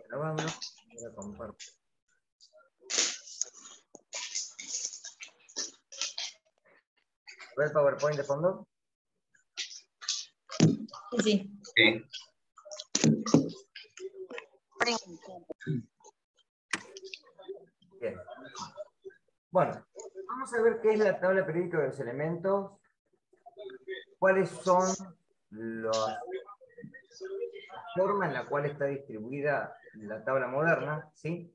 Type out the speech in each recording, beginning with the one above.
Grabando, ahora comparto. ¿Ve el PowerPoint de fondo? Sí. Sí. Bien. Bueno, vamos a ver qué es la tabla periódica de los elementos, cuáles son la forma en la cual está distribuida la tabla moderna, ¿sí?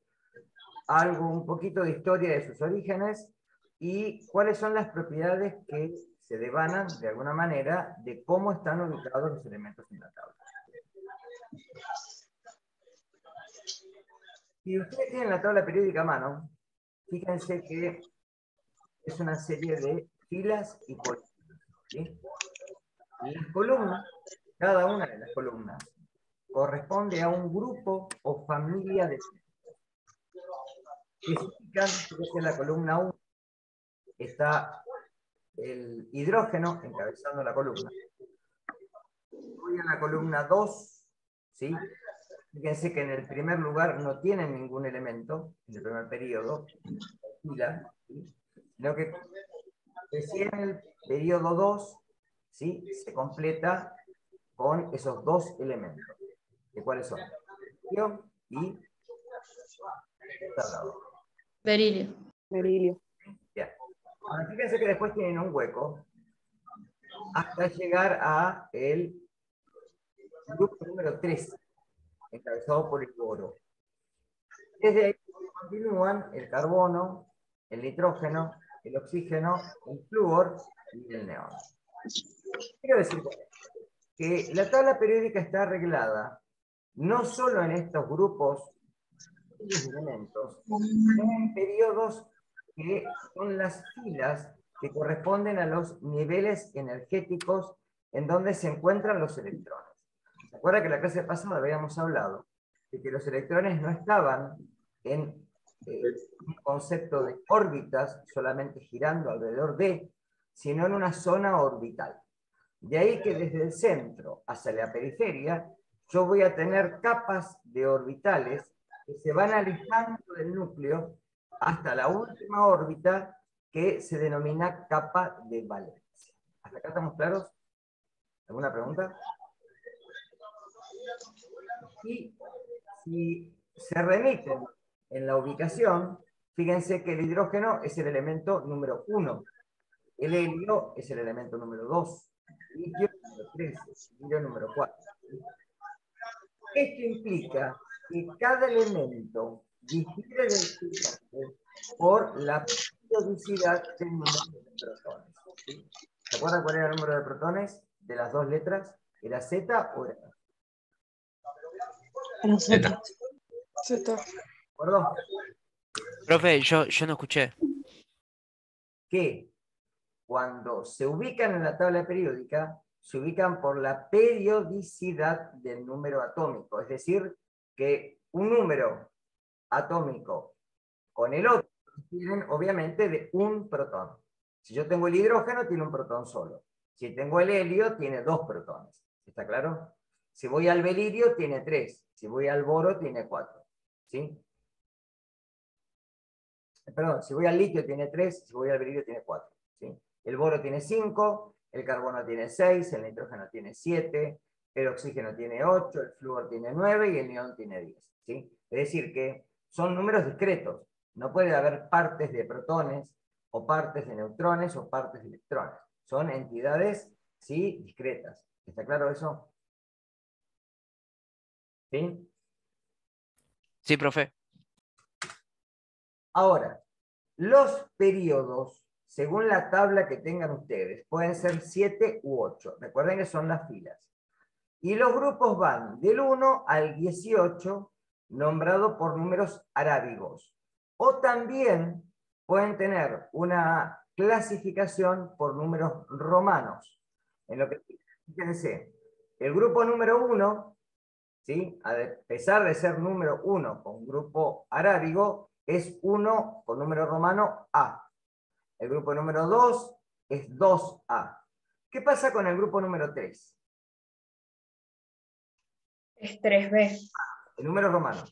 Algo, un poquito de historia de sus orígenes y cuáles son las propiedades que se devanan de alguna manera de cómo están ubicados los elementos en la tabla. Si ustedes tienen la tabla periódica a mano, fíjense que es una serie de filas y columnas, ¿sí? Las columnas, cada una de las columnas, corresponde a un grupo o familia de que significan, fíjense, en la columna 1 está el hidrógeno encabezando la columna. Voy a la columna 2, ¿sí? Fíjense que en el primer lugar no tienen ningún elemento, en el primer periodo, fila, ¿sí? Sino que recién en el periodo 2, ¿sí? Se completa con esos dos elementos. ¿De cuáles son? Litio y tardado. Berilio. Berilio. Bien. Ahora fíjense que después tienen un hueco hasta llegar a el grupo número 3, encabezado por el boro. Desde ahí continúan el carbono, el nitrógeno, el oxígeno, el flúor y el neón. Quiero decir que la tabla periódica está arreglada no solo en estos grupos de elementos, sino en periodos que son las filas que corresponden a los niveles energéticos en donde se encuentran los electrones. ¿Se acuerda que la clase pasada habíamos hablado de que los electrones no estaban en un concepto de órbitas solamente girando alrededor de, sino en una zona orbital? De ahí que desde el centro hacia la periferia yo voy a tener capas de orbitales que se van alejando del núcleo hasta la última órbita que se denomina capa de valencia. ¿Hasta acá estamos claros? ¿Alguna pregunta? Y si se remiten en la ubicación, fíjense que el hidrógeno es el elemento número 1, el helio es el elemento número 2, el litio número 3, el helio número 4. Esto implica que cada elemento difiere del siguiente por la periodicidad del número de protones. ¿Sí? ¿Se acuerdan cuál era el número de protones de las dos letras? ¿Era Z o era A? Era Z. Z. Z. ¿Perdón? Profe, yo no escuché. Que cuando se ubican en la tabla periódica, se ubican por la periodicidad del número atómico. Es decir, que un número atómico con el otro tienen obviamente de un protón. Si yo tengo el hidrógeno, tiene un protón solo. Si tengo el helio, tiene dos protones. ¿Está claro? Si voy al beririo, tiene 3. Si voy al boro, tiene 4. ¿Sí? Perdón, si voy al litio, tiene 3. Si voy al beririo, tiene 4. ¿Sí? El boro tiene 5, el carbono tiene 6, el nitrógeno tiene 7, el oxígeno tiene 8, el flúor tiene 9 y el neón tiene 10. ¿Sí? Es decir, que son números discretos. No puede haber partes de protones, o partes de neutrones, o partes de electrones. Son entidades, ¿sí?, discretas. ¿Está claro eso? ¿Sí? Sí, profe. Ahora, los periodos, según la tabla que tengan ustedes, pueden ser 7 u 8. Recuerden que son las filas. Y los grupos van del 1 al 18, nombrado por números arábigos. O también pueden tener una clasificación por números romanos. En lo que, fíjense, el grupo número 1, ¿sí?, a pesar de ser número 1 con grupo arábigo, es 1 con número romano A. El grupo número 2 es 2A. ¿Qué pasa con el grupo número 3? Es 3B. El número romano.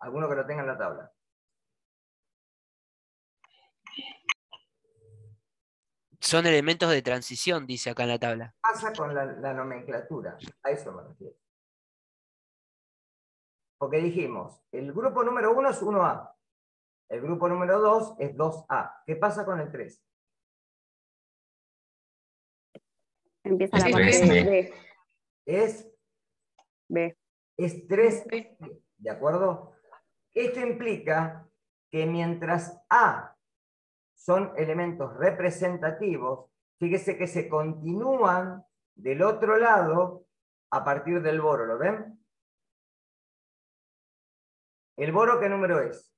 ¿Alguno que lo tenga en la tabla? Son elementos de transición, dice acá en la tabla. ¿Qué pasa con la nomenclatura? A eso me refiero. Porque dijimos, el grupo número 1 es 1A. El grupo número 2 es 2A. ¿Qué pasa con el 3? Empieza la Es parte B. B. Es B. 3, B. ¿de acuerdo? Esto implica que mientras A son elementos representativos, fíjese que se continúan del otro lado a partir del boro, ¿lo ven? ¿El boro qué número es?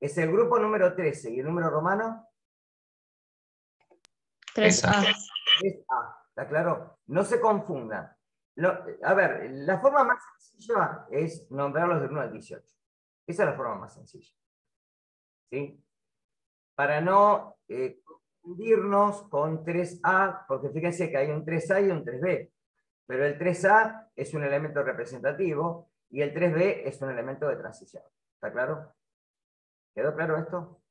Es el grupo número 13, ¿y el número romano? 3A. Es A, ¿está claro? No se confundan. A ver, la forma más sencilla es nombrarlos del 1 al 18. Esa es la forma más sencilla. ¿Sí? Para no confundirnos con 3A, porque fíjense que hay un 3A y un 3B. Pero el 3A es un elemento representativo y el 3B es un elemento de transición. ¿Está claro? ¿Quedó claro esto?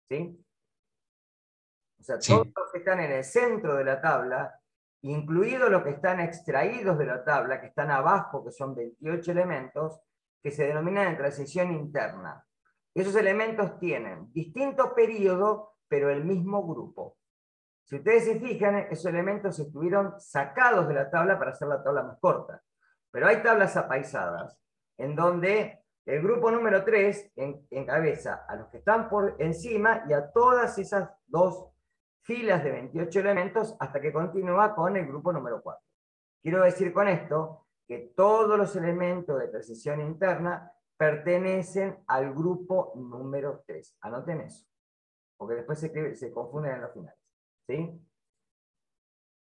¿Sí? O sea, Sí. todos los que están en el centro de la tabla, incluidos los que están extraídos de la tabla, que están abajo, que son 28 elementos, que se denominan en transición interna. Esos elementos tienen distinto periodo, pero el mismo grupo. Si ustedes se fijan, esos elementos estuvieron sacados de la tabla para hacer la tabla más corta. Pero hay tablas apaisadas, en donde el grupo número 3 encabeza a los que están por encima y a todas esas dos filas de 28 elementos hasta que continúa con el grupo número 4. Quiero decir con esto que todos los elementos de transición interna pertenecen al grupo número 3. Anoten eso, porque después se confunden en los finales. ¿Sí?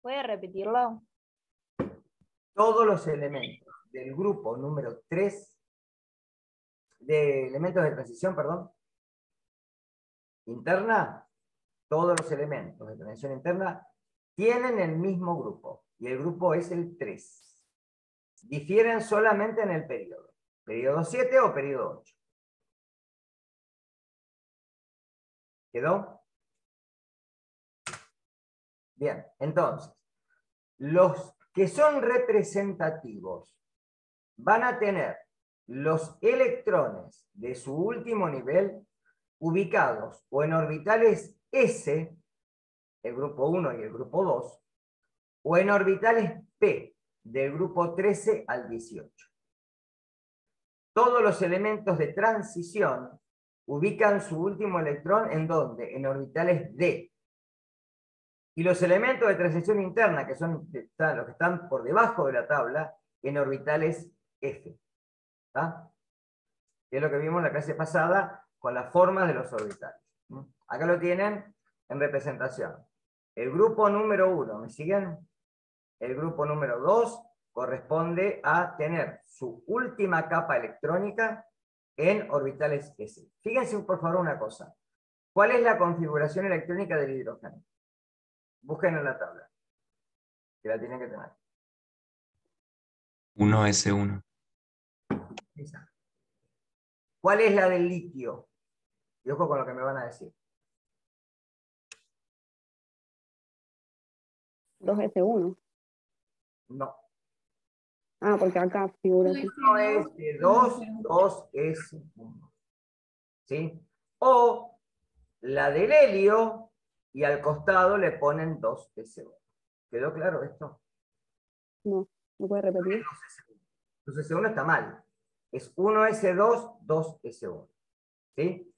¿Puede repetirlo? Todos los elementos del grupo número 3, de elementos de transición, perdón, interna, todos los elementos de transición interna tienen el mismo grupo, y el grupo es el 3. Difieren solamente en el periodo. Periodo 7 o periodo 8. ¿Quedó? Bien, entonces, los que son representativos van a tener los electrones de su último nivel ubicados o en orbitales S, el grupo 1 y el grupo 2, o en orbitales P, del grupo 13 al 18. Todos los elementos de transición ubican su último electrón ¿en dónde? En orbitales D. Y los elementos de transición interna, que son los que están por debajo de la tabla, en orbitales F. ¿Está? Que es lo que vimos en la clase pasada con las formas de los orbitales. Acá lo tienen en representación. El grupo número 1, ¿me siguen? El grupo número 2 corresponde a tener su última capa electrónica en orbitales S. Fíjense por favor una cosa. ¿Cuál es la configuración electrónica del hidrógeno? Busquen en la tabla, que la tienen que tener. 1S1. Esa. ¿Cuál es la del litio? Y ojo con lo que me van a decir. 2S1. No. Ah, porque acá figura así. 1S2, 2S1. ¿Sí? O la del helio y al costado le ponen 2S1. ¿Quedó claro esto? No, ¿me puede repetir? 2S1 está mal. Es 1S2, 2S1. ¿Sí?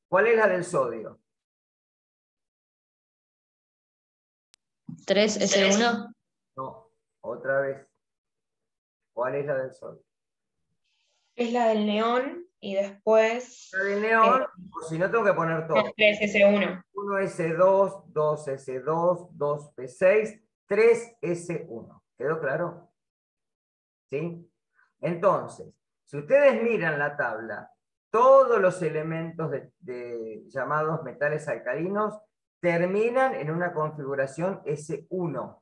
¿Cuál es la del sodio? 3S1. No, otra vez. ¿Cuál es la del sodio? Es la del neón y después La del neón, o si no tengo que poner todo. 3S1. 1S2, 2S2, 2P6, 3S1. ¿Quedó claro? ¿Sí? Entonces, si ustedes miran la tabla, todos los elementos llamados metales alcalinos terminan en una configuración S1.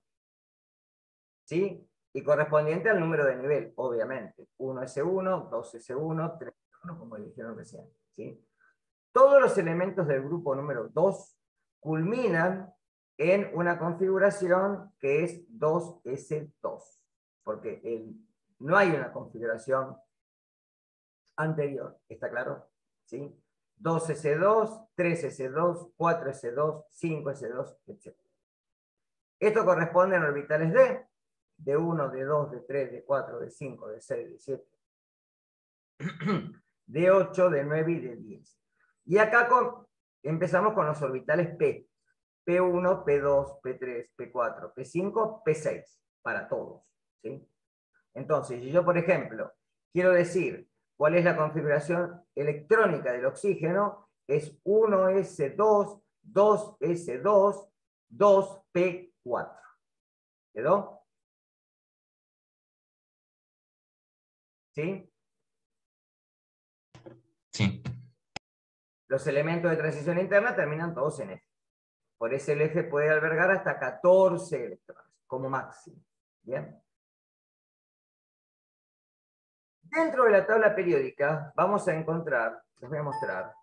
¿Sí? Y correspondiente al número de nivel, obviamente. 1S1, 2S1, 3S1, como dijeron recién. ¿Sí? Todos los elementos del grupo número 2 culminan en una configuración que es 2S2, porque no hay una configuración anterior, ¿está claro? ¿Sí? 2S2, 3S2, 4S2, 5S2, etc. Esto corresponde a orbitales de 1, de 2, de 3, de 4, de 5, de 6, de 7, de 8, de 9 y de 10. Y acá empezamos con los orbitales P. P1, P2, P3, P4, P5, P6, para todos. ¿Sí? Entonces, si yo, por ejemplo, quiero decir cuál es la configuración electrónica del oxígeno, es 1S2, 2S2, 2P4. ¿Quedó? ¿Sí? Sí. Los elementos de transición interna terminan todos en F. Por eso el F puede albergar hasta 14 electrones, como máximo. ¿Bien? Dentro de la tabla periódica vamos a encontrar, les voy a mostrar,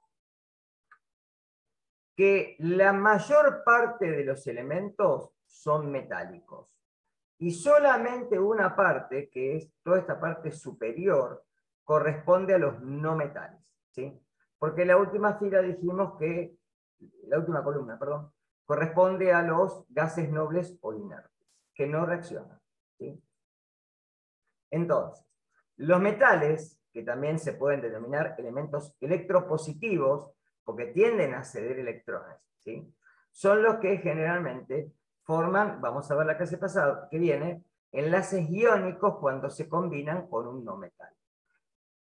que la mayor parte de los elementos son metálicos. Y solamente una parte, que es toda esta parte superior, corresponde a los no metales. ¿Sí? Porque la última fila dijimos que, la última columna, perdón, corresponde a los gases nobles o inertes, que no reaccionan. ¿Sí? Entonces, los metales, que también se pueden denominar elementos electropositivos, porque tienden a ceder electrones, ¿sí? Son los que generalmente forman, vamos a ver la clase pasada que viene, enlaces iónicos cuando se combinan con un no metal.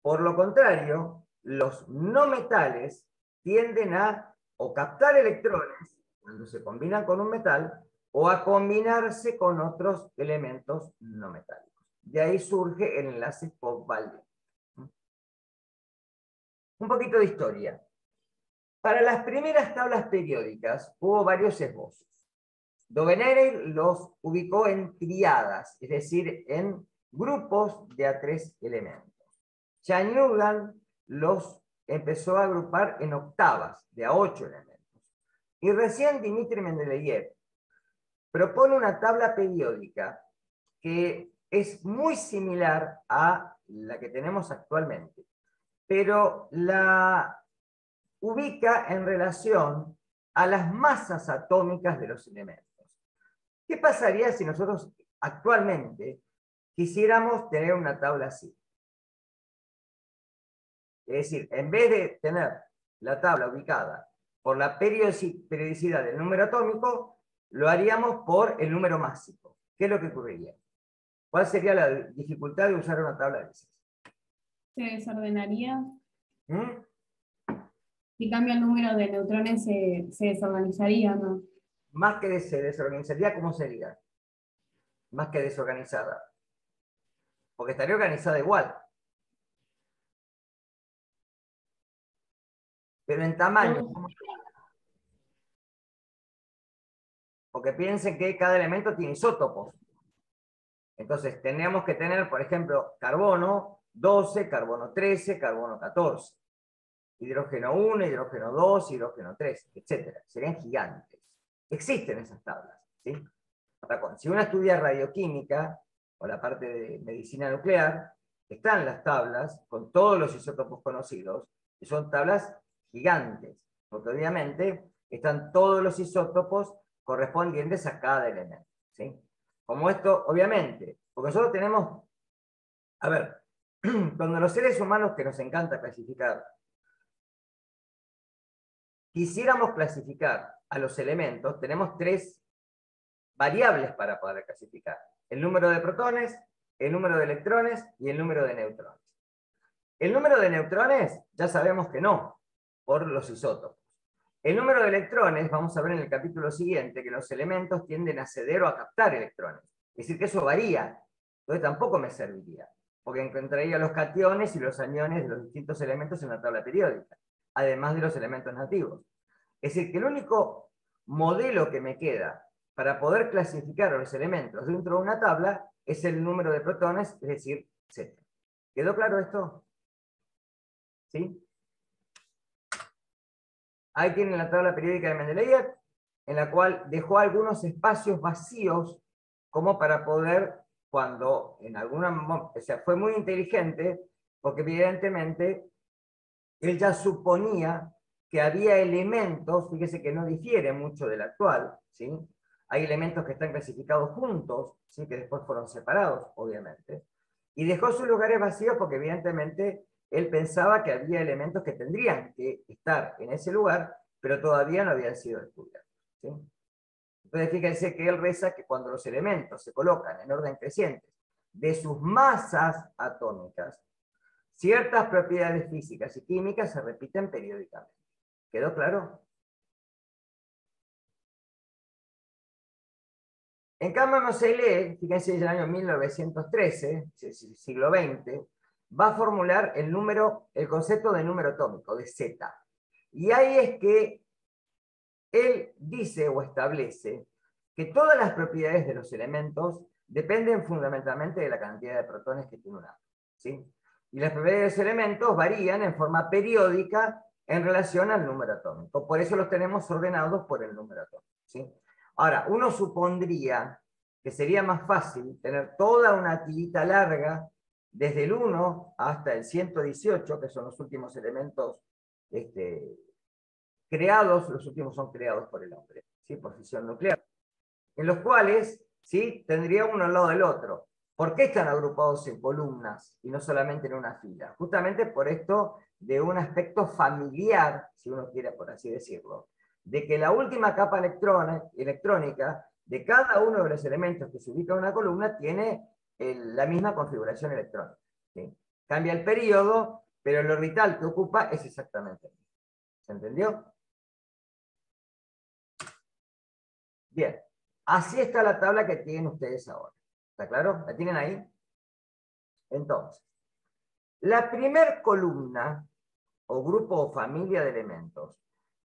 Por lo contrario, los no metales tienden a o captar electrones cuando se combinan con un metal o a combinarse con otros elementos no metálicos. De ahí surge el enlace covalente. Un poquito de historia. Para las primeras tablas periódicas hubo varios esbozos. Dovenere los ubicó en triadas, es decir, en grupos de a 3 elementos. Chagnugan los empezó a agrupar en octavas, de a 8 elementos. Y recién Dmitri Mendeleev propone una tabla periódica que es muy similar a la que tenemos actualmente, pero la ubica en relación a las masas atómicas de los elementos. ¿Qué pasaría si nosotros actualmente quisiéramos tener una tabla así? Es decir, en vez de tener la tabla ubicada por la periodicidad del número atómico, lo haríamos por el número másico. ¿Qué es lo que ocurriría? ¿Cuál sería la dificultad de usar una tabla de esas? Se desordenaría. ¿Mm? Si cambia el número de neutrones, se desorganizaría, ¿no? Más que se desorganizaría, ¿cómo sería? Más que desorganizada. Porque estaría organizada igual. Pero en tamaño. Porque piensen que cada elemento tiene isótopos. Entonces tendríamos que tener, por ejemplo, carbono 12, carbono 13, carbono 14. Hidrógeno 1, hidrógeno 2, hidrógeno 3, etc. Serían gigantes. Existen esas tablas. ¿Sí? Si uno estudia radioquímica, o la parte de medicina nuclear, están las tablas con todos los isótopos conocidos, y son tablas gigantes, porque obviamente están todos los isótopos correspondientes a cada elemento. ¿Sí? Como esto, obviamente, porque nosotros tenemos, a ver, cuando los seres humanos, que nos encanta clasificar, quisiéramos clasificar a los elementos, tenemos 3 variables para poder clasificar: el número de protones, el número de electrones y el número de neutrones. El número de neutrones ya sabemos que no, por los isótopos. El número de electrones, vamos a ver en el capítulo siguiente, que los elementos tienden a ceder o a captar electrones. Es decir, que eso varía. Entonces tampoco me serviría, porque encontraría los cationes y los aniones de los distintos elementos en la tabla periódica, además de los elementos nativos. Es decir, que el único modelo que me queda para poder clasificar a los elementos dentro de una tabla es el número de protones, es decir, Z. ¿Quedó claro esto? ¿Sí? Ahí tienen la tabla periódica de Mendeleev, en la cual dejó algunos espacios vacíos como para poder, cuando en alguna... O sea, fue muy inteligente, porque evidentemente él ya suponía que había elementos, fíjese que no difiere mucho del actual, ¿sí? Hay elementos que están clasificados juntos, ¿sí? Que después fueron separados, obviamente. Y dejó sus lugares vacíos porque evidentemente él pensaba que había elementos que tendrían que estar en ese lugar, pero todavía no habían sido descubiertos, ¿sí? Entonces fíjense que él reza que cuando los elementos se colocan en orden creciente de sus masas atómicas, ciertas propiedades físicas y químicas se repiten periódicamente. ¿Quedó claro? En cambio, Moseley, fíjense, en el año 1913, siglo XX, va a formular el concepto de número atómico, de Z. Y ahí es que él dice o establece que todas las propiedades de los elementos dependen fundamentalmente de la cantidad de protones que tiene un átomo, ¿sí? Y las propiedades de los elementos varían en forma periódica en relación al número atómico. Por eso los tenemos ordenados por el número atómico, ¿sí? Ahora, uno supondría que sería más fácil tener toda una tirita larga desde el 1 hasta el 118, que son los últimos elementos creados, los últimos son creados por el hombre, ¿sí? Por fisión nuclear, en los cuales, ¿sí? Tendría uno al lado del otro. ¿Por qué están agrupados en columnas y no solamente en una fila? Justamente por esto de un aspecto familiar, si uno quiere por así decirlo, de que la última capa electrónica de cada uno de los elementos que se ubica en una columna tiene la misma configuración electrónica, ¿sí? Cambia el periodo, pero el orbital que ocupa es exactamente el mismo. ¿Se entendió? Bien, así está la tabla que tienen ustedes ahora. ¿Está claro? ¿La tienen ahí? Entonces, la primer columna, o grupo o familia de elementos,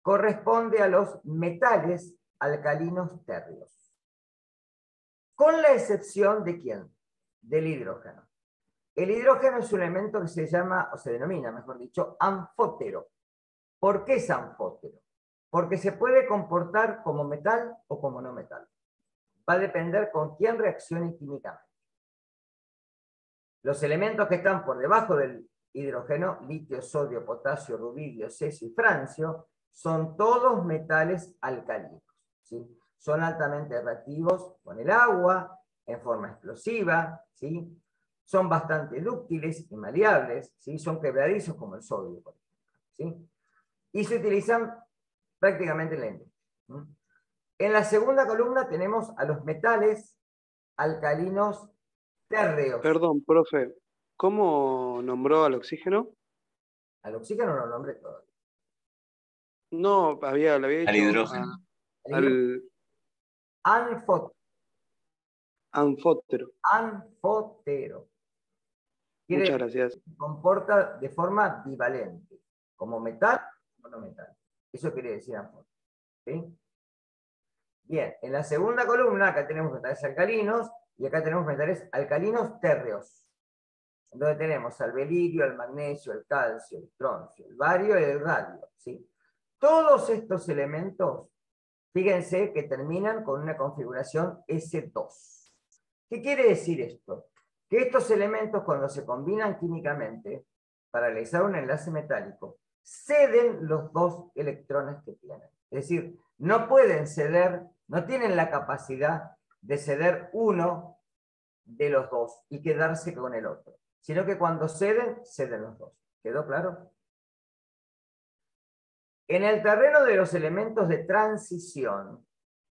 corresponde a los metales alcalinos térreos. Con la excepción de ¿quién? Del hidrógeno. El hidrógeno es un elemento que se llama, o se denomina, mejor dicho, anfótero. ¿Por qué es anfótero? Porque se puede comportar como metal o como no metal. Va a depender con quién reaccione químicamente. Los elementos que están por debajo del hidrógeno, litio, sodio, potasio, rubidio, cesio y francio, son todos metales alcalinos, ¿sí? Son altamente reactivos con el agua, en forma explosiva, ¿sí? Son bastante dúctiles y maleables, ¿sí? Son quebradizos como el sodio, por ejemplo, ¿sí? Y se utilizan prácticamente en la industria. En la segunda columna tenemos a los metales alcalinos térreos. Perdón, profe, ¿cómo nombró al oxígeno? Al oxígeno no lo nombré todavía. No, le había Al dicho hidrógeno. al anfótero. Anfótero. Quiere Muchas decir gracias. que se comporta de forma bivalente, como metal o no metal. Eso quiere decir anfótero, ¿sí? Bien, en la segunda columna acá tenemos metales alcalinos y acá tenemos metales alcalinos térreos, donde tenemos al belirio, al magnesio, el calcio, el troncio, el bario y el radio, ¿sí? Todos estos elementos, fíjense que terminan con una configuración S2. ¿Qué quiere decir esto? Que estos elementos, cuando se combinan químicamente para realizar un enlace metálico, ceden los dos electrones que tienen. Es decir, no pueden ceder, no tienen la capacidad de ceder uno de los dos y quedarse con el otro, sino que cuando ceden, ceden los dos. ¿Quedó claro? En el terreno de los elementos de transición,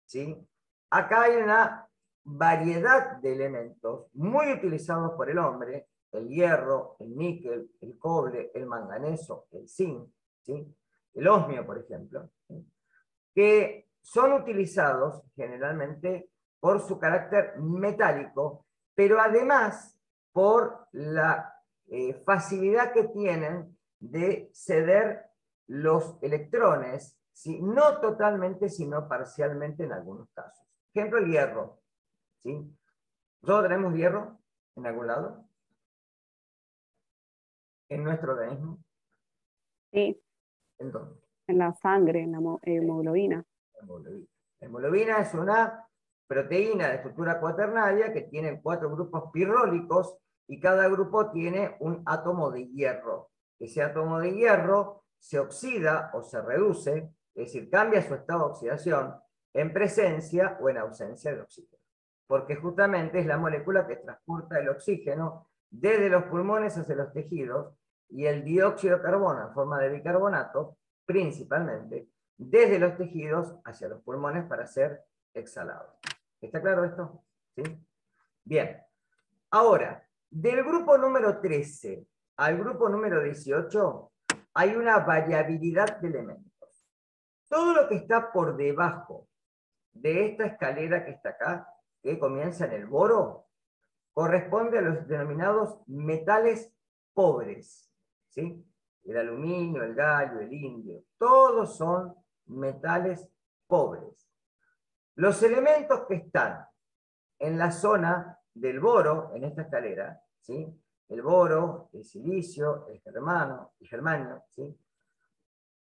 ¿sí? Acá hay una variedad de elementos muy utilizados por el hombre: el hierro, el níquel, el cobre, el manganeso, el zinc, ¿sí? El osmio, por ejemplo, ¿sí? Que son utilizados generalmente por su carácter metálico, pero además por la facilidad que tienen de ceder los electrones ¿sí? No totalmente, sino parcialmente en algunos casos. Ejemplo, el hierro. ¿Sí? ¿Nosotros tenemos hierro en algún lado? ¿En nuestro organismo? Sí, ¿En dónde? en la sangre, en la hemoglobina. Hemoglobina. La hemoglobina es una proteína de estructura cuaternaria que tiene 4 grupos pirrólicos y cada grupo tiene un átomo de hierro. Ese átomo de hierro se oxida o se reduce, es decir, cambia su estado de oxidación en presencia o en ausencia de oxígeno. Porque justamente es la molécula que transporta el oxígeno desde los pulmones hacia los tejidos y el dióxido de carbono en forma de bicarbonato, principalmente, desde los tejidos hacia los pulmones para ser exhalado. ¿Está claro esto? ¿Sí? Bien. Ahora, del grupo número 13 al grupo número 18 hay una variabilidad de elementos. Todo lo que está por debajo de esta escalera que está acá, que comienza en el boro, corresponde a los denominados metales pobres. ¿Sí? El aluminio, el galio, el indio, todos son metales pobres. Los elementos que están en la zona del boro, en esta escalera, ¿sí? El boro, el silicio, el germanio, ¿sí?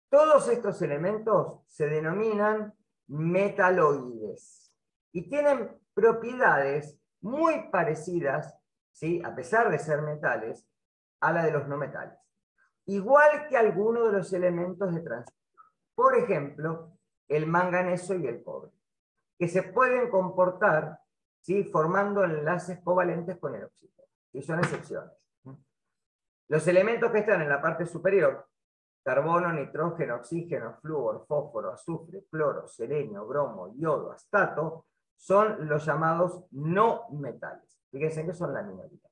Todos estos elementos se denominan metaloides y tienen propiedades muy parecidas, ¿sí? A pesar de ser metales, a la de los no metales. Igual que algunos de los elementos de transición. Por ejemplo, el manganeso y el cobre, que se pueden comportar, ¿sí? Formando enlaces covalentes con el oxígeno. Y son excepciones. Los elementos que están en la parte superior, carbono, nitrógeno, oxígeno, flúor, fósforo, azufre, cloro, selenio, bromo, yodo, astato, son los llamados no metales. Fíjense que son la minoría.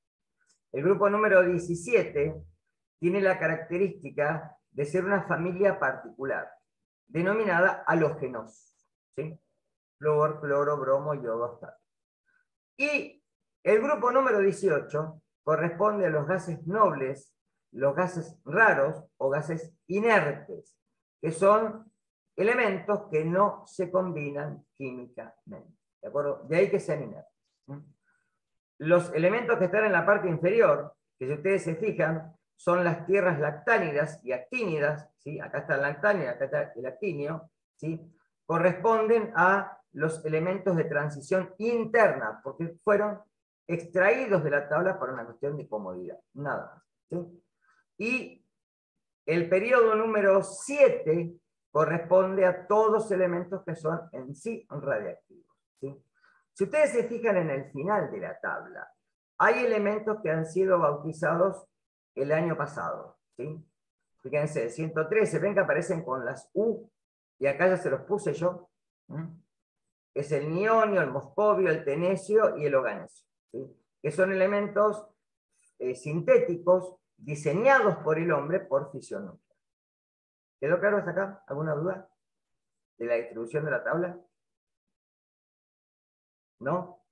El grupo número 17 tiene la característica de ser una familia particular, denominada halógenos. ¿Sí? Flúor, cloro, bromo, yodo, astato. Y el grupo número 18 corresponde a los gases nobles, los gases raros o gases inertes, que son elementos que no se combinan químicamente. ¿De acuerdo? De ahí que sean inertes. Los elementos que están en la parte inferior, que si ustedes se fijan, son las tierras lactánidas y actínidas, ¿sí? Acá está el lactáneo, acá está el actíneo, ¿sí? Corresponden a los elementos de transición interna, porque fueron extraídos de la tabla por una cuestión de comodidad, nada más. ¿Sí? Y el periodo número 7 corresponde a todos los elementos que son en sí radiactivos. ¿Sí? Si ustedes se fijan en el final de la tabla, hay elementos que han sido bautizados el año pasado. ¿Sí? Fíjense, 113, ven que aparecen con las U, y acá ya se los puse yo. Es el nionio, el moscovio, el tenesio y el oganesio, ¿sí? Que son elementos sintéticos diseñados por el hombre por fisión nuclear. ¿Quedó claro hasta acá? ¿Alguna duda de la distribución de la tabla? ¿No?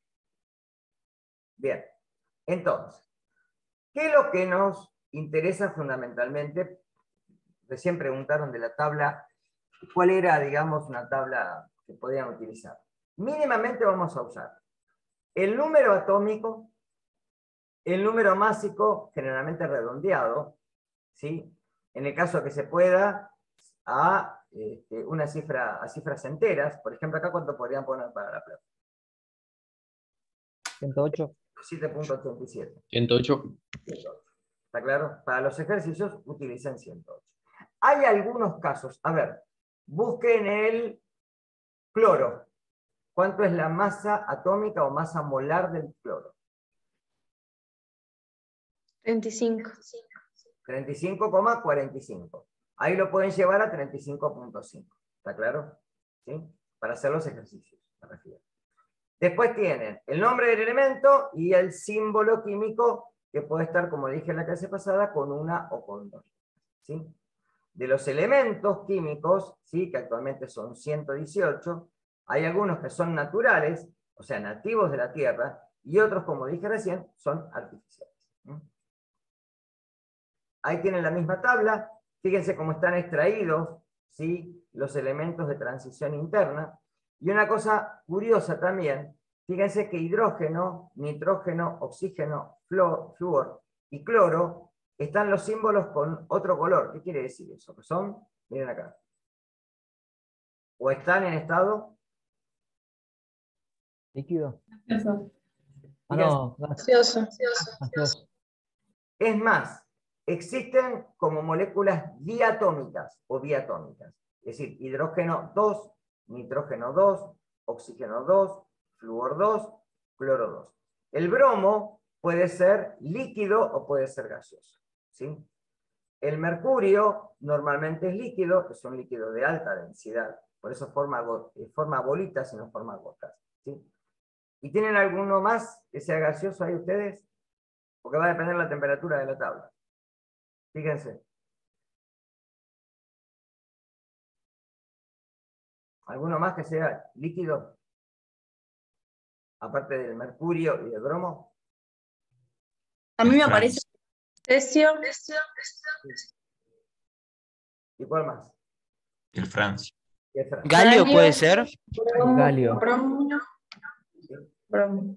Bien. Entonces, ¿qué es lo que nos interesa fundamentalmente? Recién preguntaron de la tabla, ¿cuál era, digamos, una tabla que podían utilizar? Mínimamente vamos a usar el número atómico, el número másico, generalmente redondeado, ¿sí? En el caso que se pueda, a cifras enteras. Por ejemplo, acá, ¿cuánto podrían poner para la plata? 108. 7.87. 108. 108. ¿Está claro? Para los ejercicios utilicen 108. Hay algunos casos, a ver, busquen el cloro. ¿Cuánto es la masa atómica o masa molar del cloro? 35. 35,45. Ahí lo pueden llevar a 35.5. ¿Está claro? ¿Sí? Para hacer los ejercicios, me refiero. Después tienen el nombre del elemento y el símbolo químico, que puede estar, como dije en la clase pasada, con una o con dos. ¿Sí? De los elementos químicos, ¿sí? Que actualmente son 118, hay algunos que son naturales, o sea, nativos de la Tierra, y otros, como dije recién, son artificiales. Ahí tienen la misma tabla, fíjense cómo están extraídos ¿sí? Los elementos de transición interna. Y una cosa curiosa también, fíjense que hidrógeno, nitrógeno, oxígeno, flúor y cloro están los símbolos con otro color. ¿Qué quiere decir eso? Que son, miren acá, o están en estado Líquido. Eso. Ah, no, gas, Gaseoso. gaseoso. Es más, existen como moléculas diatómicas o diatómicas. Es decir, hidrógeno 2, nitrógeno 2, oxígeno 2, flúor 2, cloro 2. El bromo puede ser líquido o puede ser gaseoso, ¿sí? El mercurio normalmente es líquido, es un líquido de alta densidad, por eso forma bolitas y no forma gotas, ¿sí? ¿Y tienen alguno más que sea gaseoso ahí ustedes? Porque va a depender de la temperatura de la tabla. Fíjense. ¿Alguno más que sea líquido? Aparte del mercurio y del bromo. A mí me Fran. aparece Cesio. ¿Y cuál más? El Francia. ¿Qué es Fran? ¿Galio Galio. puede ser? Galio. Bromo.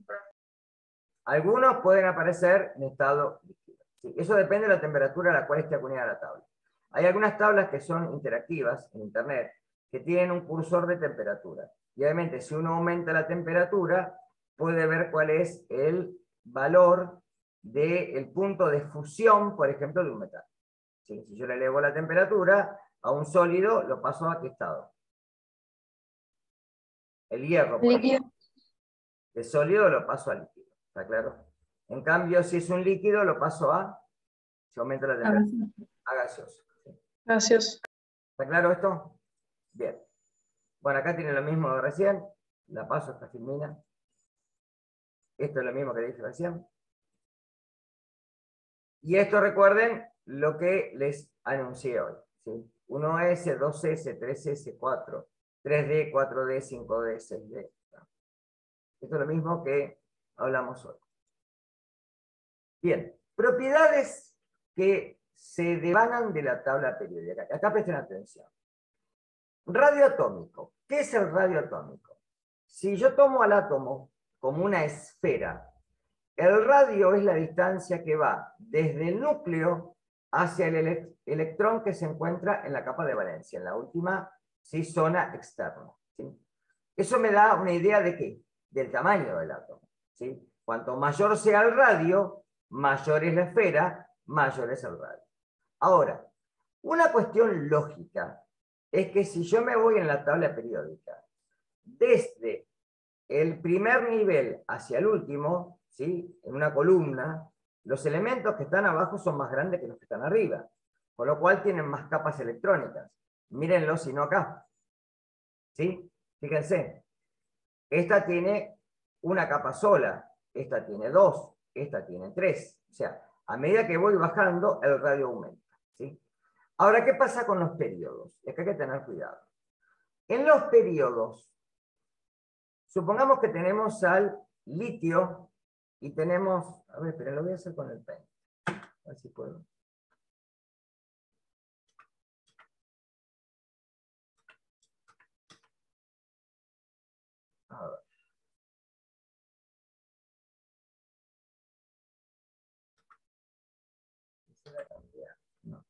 Algunos pueden aparecer en estado líquido. ¿Sí? Eso depende de la temperatura a la cual esté acuñada la tabla. Hay algunas tablas que son interactivas en internet que tienen un cursor de temperatura. Y obviamente si uno aumenta la temperatura, puede ver cuál es el valor del punto de fusión, por ejemplo, de un metal. ¿Sí? Si yo le elevo la temperatura a un sólido, lo paso a qué estado. El hierro, por Líquido. ejemplo. De sólido lo paso a líquido. ¿Está claro? En cambio, si es un líquido, lo paso a, si aumenta la temperatura, a gaseoso. ¿Sí? Gaseoso. ¿Está claro esto? Bien. Bueno, acá tiene lo mismo de recién. La paso a esta filmina. Esto es lo mismo que dije recién. Y esto recuerden lo que les anuncié hoy. ¿Sí? 1S, 2S, 3S, 4, 3D, 4D, 5D, 6D. Esto es lo mismo que hablamos hoy. Bien, propiedades que se devanan de la tabla periódica. Acá presten atención. Radio atómico. ¿Qué es el radio atómico? Si yo tomo al átomo como una esfera, el radio es la distancia que va desde el núcleo hacia el electrón que se encuentra en la capa de valencia, en la última, ¿sí?, zona externa. ¿Sí? Eso me da una idea de qué, del tamaño del átomo. ¿Sí? Cuanto mayor sea el radio, mayor es la esfera, mayor es el radio. Ahora, una cuestión lógica es que si yo me voy en la tabla periódica, desde el primer nivel hacia el último, ¿sí?, en una columna, los elementos que están abajo son más grandes que los que están arriba, con lo cual tienen más capas electrónicas. Mírenlo si no acá. ¿Sí? Fíjense. Esta tiene una capa sola, esta tiene dos, esta tiene tres. O sea, a medida que voy bajando, el radio aumenta. ¿Sí? Ahora, ¿qué pasa con los periodos? Y acá hay que tener cuidado. En los periodos, supongamos que tenemos al litio y tenemos, a ver, pero lo voy a hacer con el pen. A ver si puedo. A ver. Quisiera cambiar. No.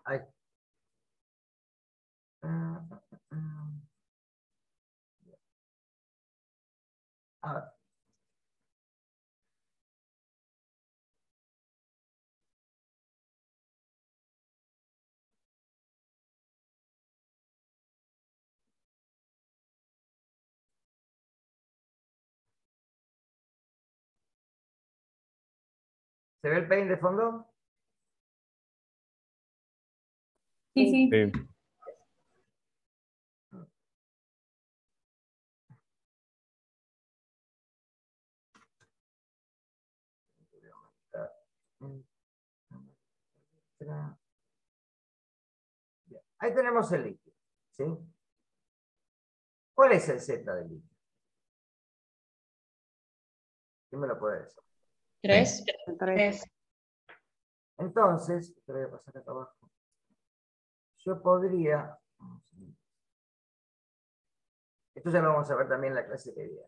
Ahí. A ver. ¿Se ve el paint de fondo? Sí, sí. Sí. muestra. Bien. Ahí tenemos el líquido, ¿sí? ¿Cuál es el Z del líquido? ¿Quién me lo puede decir? 3. 3. Entonces, te voy a pasar acá abajo. Yo podría... Esto ya lo vamos a ver también en la clase que viene.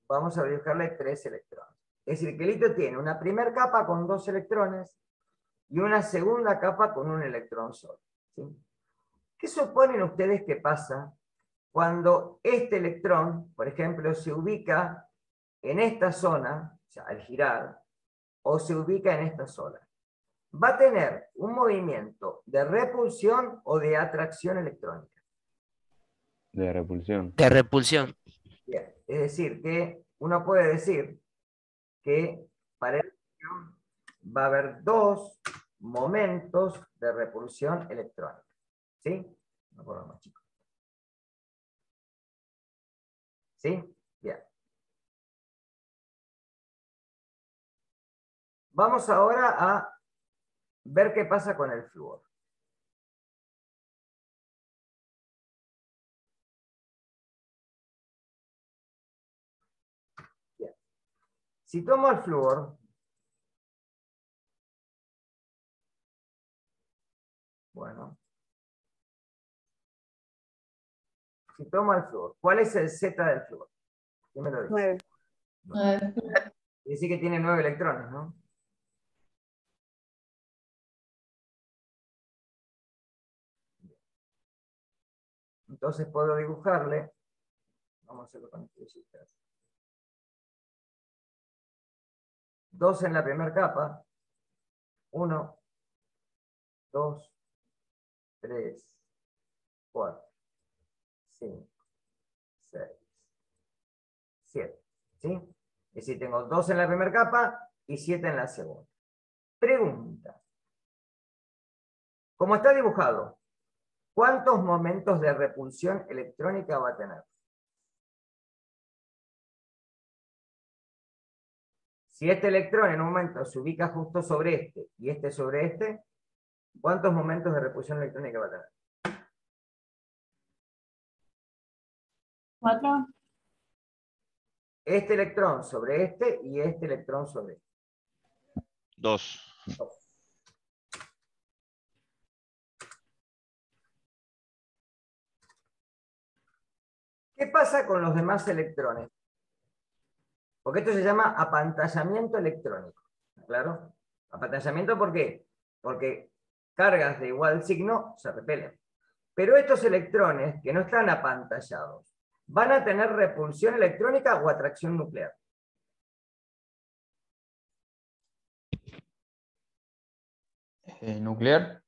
Vamos a dibujarle 3 electrones. Es decir, que el litio tiene una primera capa con 2 electrones y una segunda capa con un electrón solo, ¿sí? ¿Qué suponen ustedes que pasa cuando este electrón, por ejemplo, se ubica en esta zona, o sea, al girar, o se ubica en esta zona? Va a tener un movimiento de repulsión o de atracción electrónica. De repulsión. De repulsión. Bien, es decir, que uno puede decir que para el litio va a haber 2 momentos de repulsión electrónica. ¿Sí? No puedo más, chicos. ¿Sí? Bien. Vamos ahora a ver qué pasa con el flúor. Bien. Si tomo el flúor, bueno, si tomo el flúor, ¿cuál es el Z del flúor? ¿Quién me lo dice? 9. Quiere decir que tiene 9 electrones, ¿no? Entonces puedo dibujarle, vamos a hacerlo con estrellitas. 2 en la primera capa, 1, 2, 3, 4, 5, 6, 7. ¿Sí? Es decir, tengo 2 en la primera capa y 7 en la segunda. Pregunta. Como está dibujado, ¿cuántos momentos de repulsión electrónica va a tener? Si este electrón en un momento se ubica justo sobre este y este sobre este, ¿cuántos momentos de repulsión electrónica va a tener? 4. Este electrón sobre este y este electrón sobre este. 2. ¿Qué pasa con los demás electrones? Porque esto se llama apantallamiento electrónico. ¿Claro? Apantallamiento, ¿por qué? Porque cargas de igual signo se repelen. Pero estos electrones que no están apantallados, ¿van a tener repulsión electrónica o atracción nuclear? Nuclear.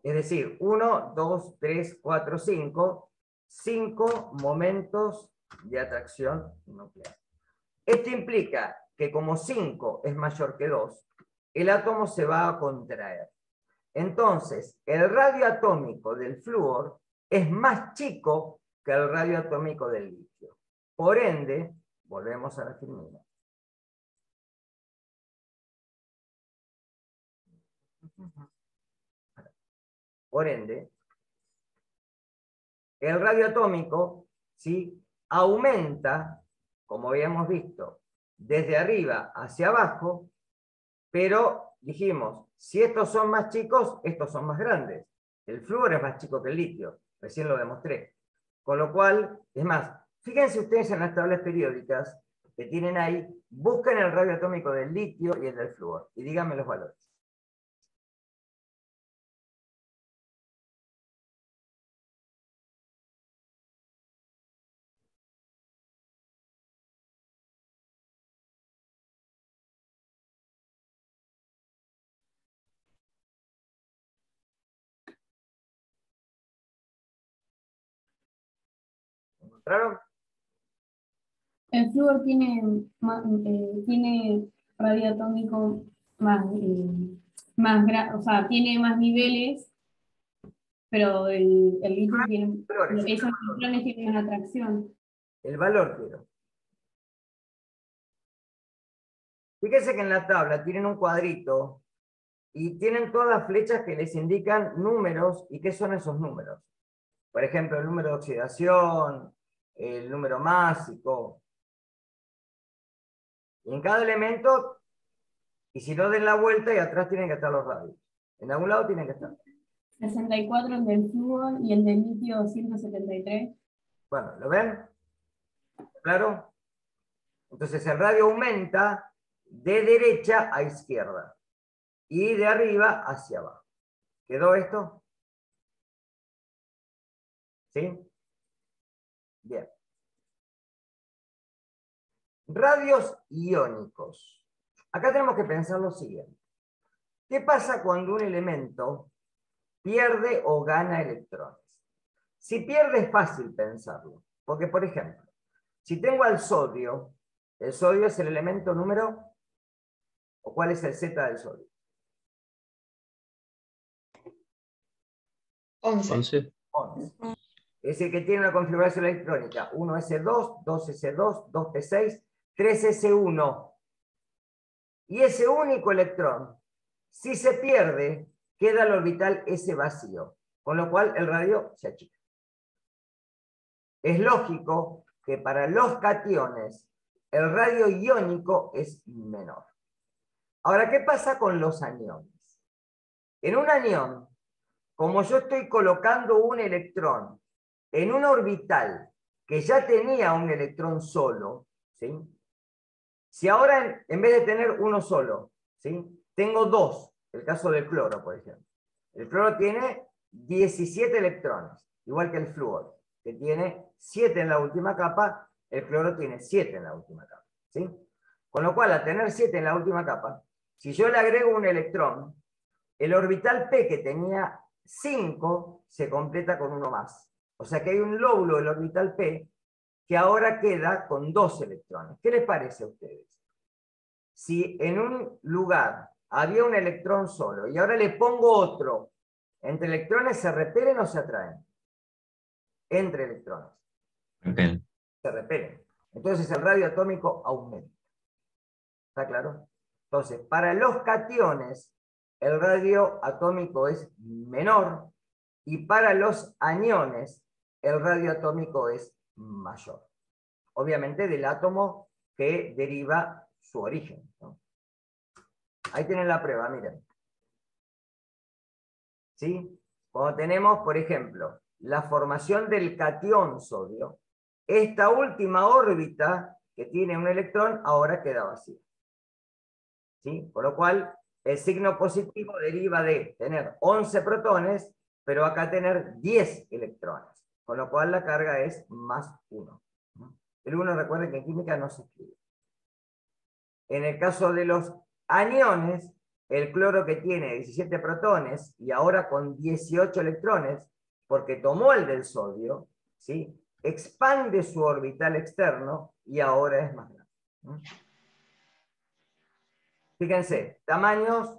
Es decir, 1, 2, 3, 4, 5, 5 momentos de atracción nuclear. Esto implica que como 5 es mayor que 2, el átomo se va a contraer. Entonces, el radio atómico del flúor es más chico que el radio atómico del litio. Por ende, volvemos a la filmina. Por ende, el radio atómico, ¿sí?, aumenta, como habíamos visto, desde arriba hacia abajo, pero dijimos, si estos son más chicos, estos son más grandes. El flúor es más chico que el litio, recién lo demostré. Con lo cual, es más, fíjense ustedes en las tablas periódicas que tienen ahí, busquen el radio atómico del litio y el del flúor, y díganme los valores. ¿Encontraron? El flúor tiene, tiene radio atómico más, o sea, tiene más niveles pero el litio tiene, Valores. esos electrones tienen una atracción. El valor quiero. Fíjense que en la tabla tienen un cuadrito y tienen todas flechas que les indican números y qué son esos números. Por ejemplo, el número de oxidación, el número másico. Y en cada elemento, y si no den la vuelta, y atrás tienen que estar los radios. En algún lado tienen que estar. 64 el del flúor y el del litio 173. Bueno, ¿lo ven? ¿Claro? Entonces el radio aumenta de derecha a izquierda y de arriba hacia abajo. ¿Quedó esto? ¿Sí? Bien. Radios iónicos. Acá tenemos que pensar lo siguiente. ¿Qué pasa cuando un elemento pierde o gana electrones? Si pierde es fácil pensarlo, porque por ejemplo, si tengo al sodio, el sodio es el elemento número, ¿o cuál es el Z del sodio? 11. 11. Es el que tiene una configuración electrónica, 1s2, 2s2, 2p6, 3s1. Y ese único electrón, si se pierde, queda el orbital S vacío, con lo cual el radio se achica. Es lógico que para los cationes el radio iónico es menor. Ahora, ¿qué pasa con los aniones? En un anión, como yo estoy colocando un electrón en un orbital que ya tenía un electrón solo, ¿sí? Si ahora en vez de tener uno solo, ¿sí? Tengo dos, el caso del cloro, por ejemplo. El cloro tiene 17 electrones, igual que el flúor, que tiene 7 en la última capa, el cloro tiene 7 en la última capa, ¿sí? Con lo cual, al tener 7 en la última capa, si yo le agrego un electrón, el orbital P que tenía 5 se completa con uno más. O sea que hay un lóbulo del orbital P que ahora queda con 2 electrones. ¿Qué les parece a ustedes? Si en un lugar había un electrón solo y ahora le pongo otro, ¿entre electrones se repelen o se atraen? Entre electrones. Repelen. Se repelen. Entonces el radio atómico aumenta. ¿Está claro? Entonces, para los cationes, el radio atómico es menor y para los aniones, el radio atómico es mayor. Obviamente del átomo que deriva su origen, ¿no? Ahí tienen la prueba, miren. ¿Sí? Cuando tenemos, por ejemplo, la formación del catión sodio, esta última órbita que tiene un electrón ahora queda vacía. ¿Sí? Por lo cual, el signo positivo deriva de tener 11 protones, pero acá tener 10 electrones. Con lo cual la carga es más 1. El 1, recuerden que en química no se escribe. En el caso de los aniones, el cloro que tiene 17 protones y ahora con 18 electrones, porque tomó el del sodio, ¿sí? Expande su orbital externo y ahora es más grande. Fíjense, tamaños,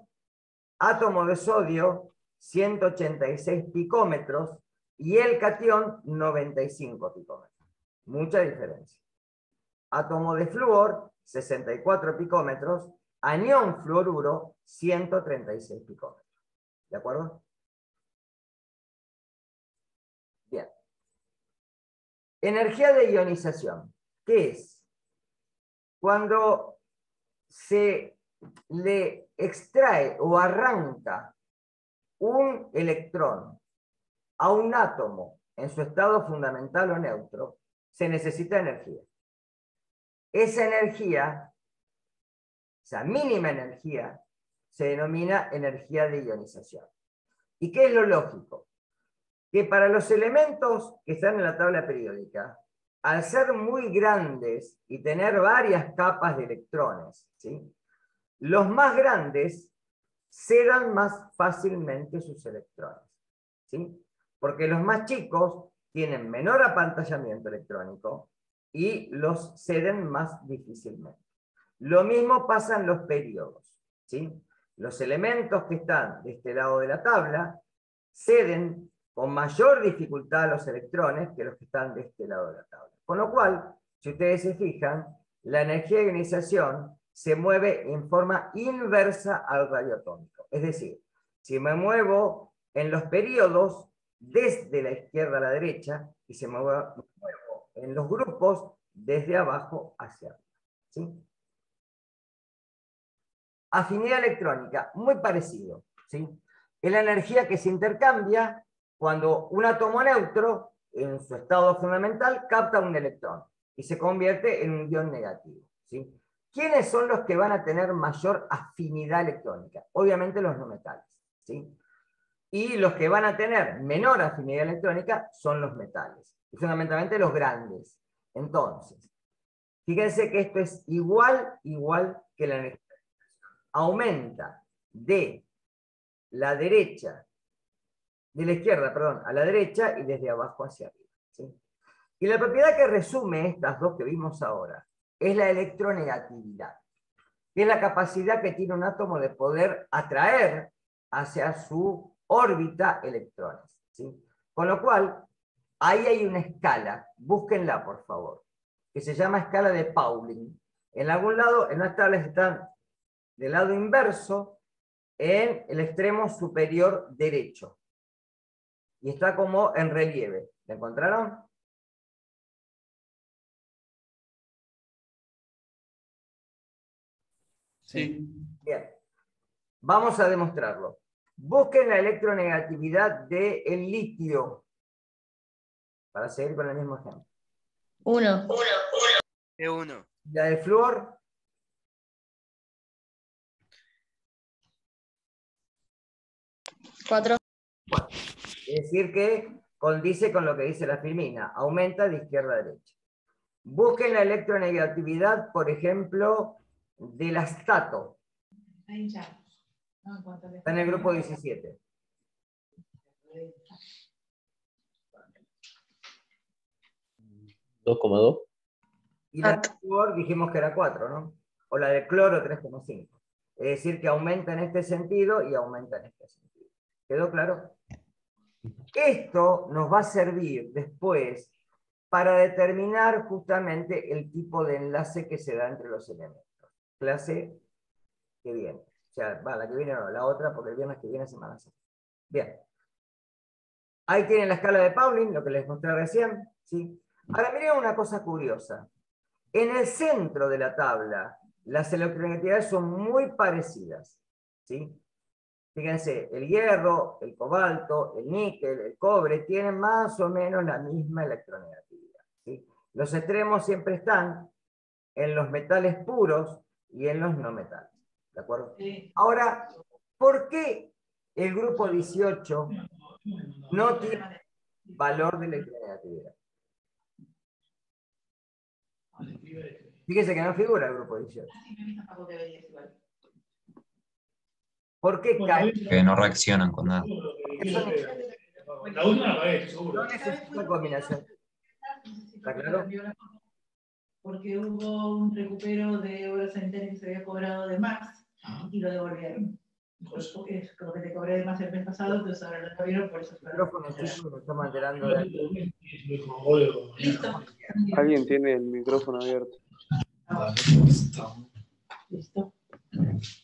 átomo de sodio, 186 picómetros, y el catión, 95 picómetros. Mucha diferencia. Átomo de flúor, 64 picómetros, anión fluoruro, 136 picómetros. ¿De acuerdo? Bien. Energía de ionización. ¿Qué es? Cuando se le extrae o arranca un electrón a un átomo en su estado fundamental o neutro, se necesita energía. Esa energía, esa mínima energía, se denomina energía de ionización. ¿Y qué es lo lógico? Que para los elementos que están en la tabla periódica, al ser muy grandes y tener varias capas de electrones, ¿sí? Los más grandes cedan más fácilmente sus electrones, ¿sí? Porque los más chicos tienen menor apantallamiento electrónico y los ceden más difícilmente. Lo mismo pasa en los períodos, ¿sí? Los elementos que están de este lado de la tabla ceden con mayor dificultad los electrones que los que están de este lado de la tabla. Con lo cual, si ustedes se fijan, la energía de ionización se mueve en forma inversa al radio atómico. Es decir, si me muevo en los períodos desde la izquierda a la derecha, y se muevo en los grupos desde abajo hacia arriba. ¿Sí? Afinidad electrónica, muy parecido. ¿Sí? Es la energía que se intercambia cuando un átomo neutro, en su estado fundamental, capta un electrón y se convierte en un ion negativo. ¿Sí? ¿Quiénes son los que van a tener mayor afinidad electrónica? Obviamente los no metales. ¿Sí? Y los que van a tener menor afinidad electrónica son los metales, y fundamentalmente los grandes. Entonces, fíjense que esto es igual que la energía. Aumenta de la derecha, de la izquierda, perdón, a la derecha y desde abajo hacia arriba. ¿Sí? Y la propiedad que resume estas dos que vimos ahora es la electronegatividad, que es la capacidad que tiene un átomo de poder atraer hacia su órbita electrones. ¿Sí? Con lo cual, ahí hay una escala, búsquenla por favor, que se llama escala de Pauling. En algún lado, en las tablas están del lado inverso, en el extremo superior derecho. Y está como en relieve. ¿La encontraron? Sí. Bien. Vamos a demostrarlo. Busquen la electronegatividad del litio. Para seguir con el mismo ejemplo. 1. De 1. La de flúor. 4. Es decir que condice con lo que dice la filmina. Aumenta de izquierda a derecha. Busquen la electronegatividad, por ejemplo, del astato. Está en el grupo 17. ¿2,2? Y la de flúor dijimos que era 4, ¿no? O la de cloro 3,5. Es decir, que aumenta en este sentido y aumenta en este sentido. ¿Quedó claro? Esto nos va a servir después para determinar justamente el tipo de enlace que se da entre los elementos. Clase que viene. O sea, va, la que viene no, la otra, porque el viernes que viene Semana Santa. Bien. Ahí tienen la escala de Pauling, lo que les mostré recién. ¿Sí? Ahora miren una cosa curiosa. En el centro de la tabla, las electronegatividades son muy parecidas. ¿Sí? Fíjense, el hierro, el cobalto, el níquel, el cobre, tienen más o menos la misma electronegatividad. ¿Sí? Los extremos siempre están en los metales puros y en los no metales. ¿De acuerdo? Sí. Ahora, ¿por qué el grupo 18 no tiene valor de electronegatividad? Fíjense que no figura el grupo 18. ¿Por qué cae? Que no reaccionan con nada. La última vez, seguro. No necesita combinación. ¿Está claro? Porque hubo un recupero de obras sanitarias que se había cobrado de más y lo devolvieron. Porque es como que te cobré de más el mes pasado, entonces ahora lo devolvieron, por eso. Nos estamos enterando de... Listo. Alguien tiene el micrófono abierto. Listo.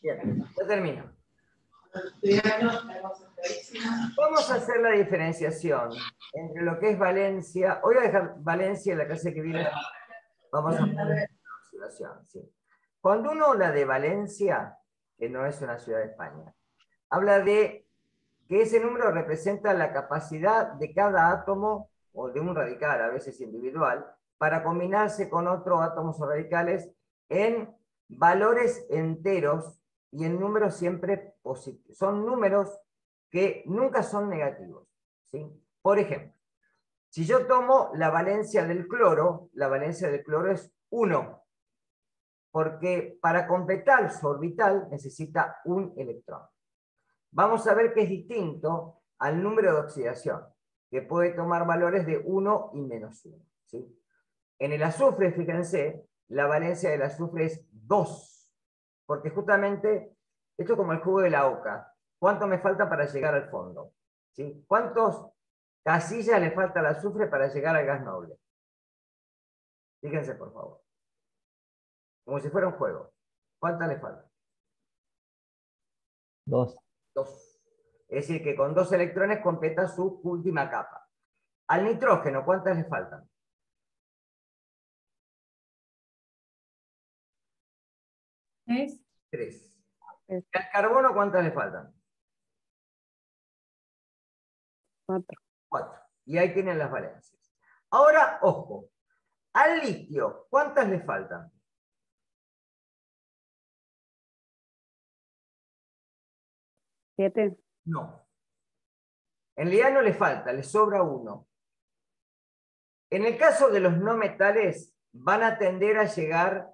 Bien, ya termino. Vamos a hacer la diferenciación entre lo que es Valencia. Hoy voy a dejar Valencia en la clase que viene. Vamos a poner la observación. ¿Sí? Cuando uno habla de Valencia, que no es una ciudad de España, habla de que ese número representa la capacidad de cada átomo, o de un radical, a veces individual, para combinarse con otros átomos o radicales en valores enteros y en números siempre positivos. Son números que nunca son negativos. ¿Sí? Por ejemplo, si yo tomo la valencia del cloro, la valencia del cloro es 1, porque para completar su orbital necesita un electrón. Vamos a ver que es distinto al número de oxidación, que puede tomar valores de 1 y menos 1. ¿Sí? En el azufre, fíjense, la valencia del azufre es 2, porque justamente, esto es como el jugo de la oca. ¿Cuánto me falta para llegar al fondo? ¿Sí? ¿Cuántos casillas le falta al azufre para llegar al gas noble? Fíjense, por favor. Como si fuera un juego. ¿Cuántas le faltan? 2. 2. Es decir, que con 2 electrones completa su última capa. Al nitrógeno, ¿cuántas le faltan? 3. 3. ¿Al carbono cuántas le faltan? 4. 4. Y ahí tienen las valencias. Ahora, ojo. Al litio, ¿cuántas le faltan? 7. No. En realidad no le falta, le sobra 1. En el caso de los no metales, van a tender a llegar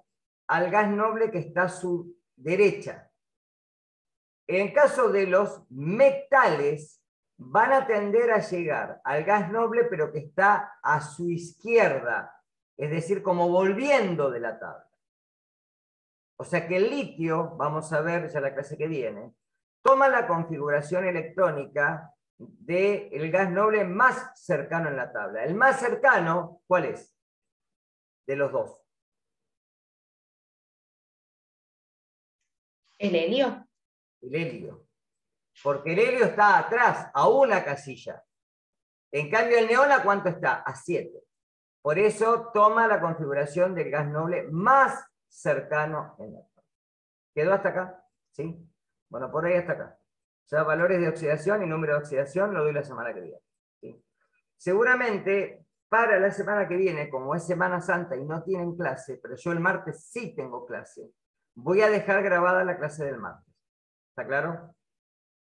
al gas noble que está a su derecha. En el caso de los metales, van a tender a llegar al gas noble, pero que está a su izquierda, es decir, como volviendo de la tabla. O sea que el litio, vamos a ver ya la clase que viene, toma la configuración electrónica del gas noble más cercano en la tabla. El más cercano, ¿cuál es? De los dos. ¿El helio? El helio. Porque el helio está atrás, a una casilla. En cambio, el neón, ¿a cuánto está? A 7. Por eso toma la configuración del gas noble más cercano en la tabla. ¿Quedó hasta acá? ¿Sí? Bueno, por ahí hasta acá. Ya valores de oxidación y número de oxidación lo doy la semana que viene. ¿Sí? Seguramente, para la semana que viene, como es Semana Santa y no tienen clase, pero yo el martes sí tengo clase, voy a dejar grabada la clase del martes. ¿Está claro?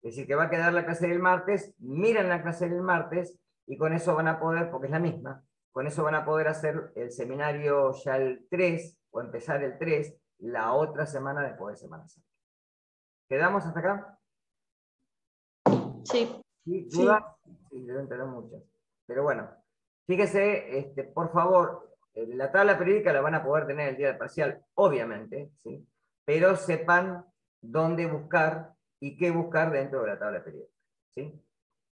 Es decir, que va a quedar la clase del martes, miren la clase del martes, y con eso van a poder, porque es la misma, con eso van a poder hacer el seminario ya el 3, o empezar el 3, la otra semana después de Semana Santa. ¿Quedamos hasta acá? Sí. ¿Sí? ¿Dudas? Sí, deben tener muchas. Pero bueno, fíjese, por favor, la tabla periódica la van a poder tener el día del parcial, obviamente, ¿sí? Pero sepan dónde buscar y qué buscar dentro de la tabla periódica, ¿sí?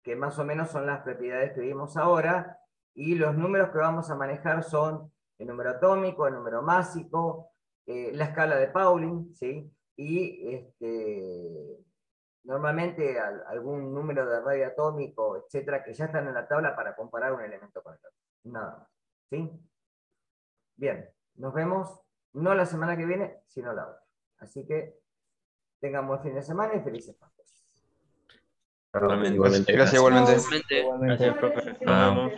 Que más o menos son las propiedades que vimos ahora, y los números que vamos a manejar son el número atómico, el número másico, la escala de Pauling, ¿sí? Y normalmente algún número de radio atómico, etcétera, que ya están en la tabla para comparar un elemento con el otro. Nada más. ¿Sí? Bien, nos vemos no la semana que viene, sino la otra. Así que tengan buen fin de semana y felices Pascuas. Igualmente. Gracias, igualmente. Igualmente. Gracias, profe. Nos vemos.